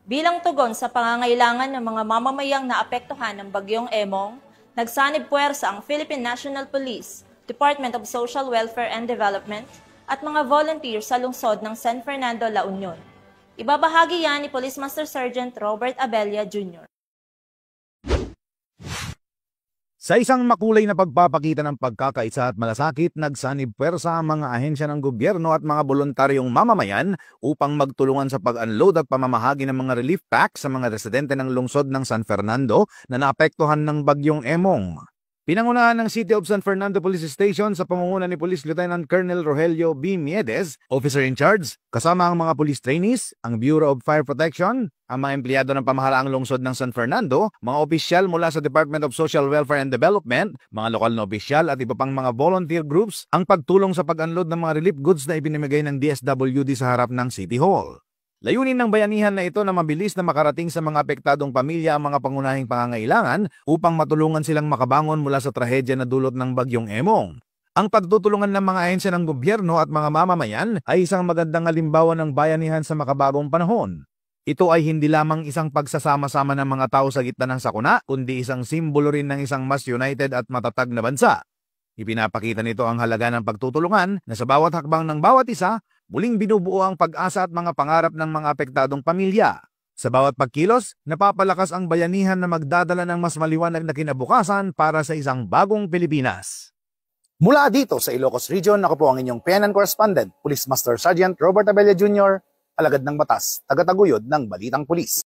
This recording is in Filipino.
Bilang tugon sa pangangailangan ng mga mamamayang naapektuhan ng Bagyong Emong, nagsanib puwersa ang Philippine National Police, Department of Social Welfare and Development, at mga volunteers sa lungsod ng San Fernando, La Union. Ibabahagi yan ni Police Master Sergeant Robert Abella Jr. Sa isang makulay na pagpapakita ng pagkakaisa at malasakit, nagsanib puwersa ang mga ahensya ng gobyerno at mga voluntaryong mamamayan upang magtulungan sa pag-unload at pamamahagi ng mga relief packs sa mga residente ng lungsod ng San Fernando na naapektuhan ng Bagyong Emong. Pinangunahan ng City of San Fernando Police Station sa pamumuno ni Police Lieutenant Colonel Rogelio B. Miedes, officer in charge, kasama ang mga police trainees, ang Bureau of Fire Protection, ang mga empleyado ng pamahalaang lungsod ng San Fernando, mga opisyal mula sa Department of Social Welfare and Development, mga lokal na opisyal at iba pang mga volunteer groups ang pagtulong sa pag-unload ng mga relief goods na ibinimigay ng DSWD sa harap ng City Hall. Layunin ng bayanihan na ito na mabilis na makarating sa mga apektadong pamilya ang mga pangunahing pangangailangan upang matulungan silang makabangon mula sa trahedya na dulot ng Bagyong Emong. Ang pagtutulungan ng mga ahensya ng gobyerno at mga mamamayan ay isang magandang halimbawa ng bayanihan sa makabagong panahon. Ito ay hindi lamang isang pagsasama-sama ng mga tao sa gitna ng sakuna, kundi isang simbolo rin ng isang mas united at matatag na bansa. Ipinapakita nito ang halaga ng pagtutulungan na sa bawat hakbang ng bawat isa, muling binubuo ang pag-asa at mga pangarap ng mga apektadong pamilya. Sa bawat pagkilos, napapalakas ang bayanihan na magdadala ng mas maliwanag na kinabukasan para sa isang bagong Pilipinas. Mula dito sa Ilocos Region, ako po ang inyong PNN correspondent, Police Master Sergeant Robert Abella Jr., alagad ng batas, tagataguyod ng Balitang Pulis.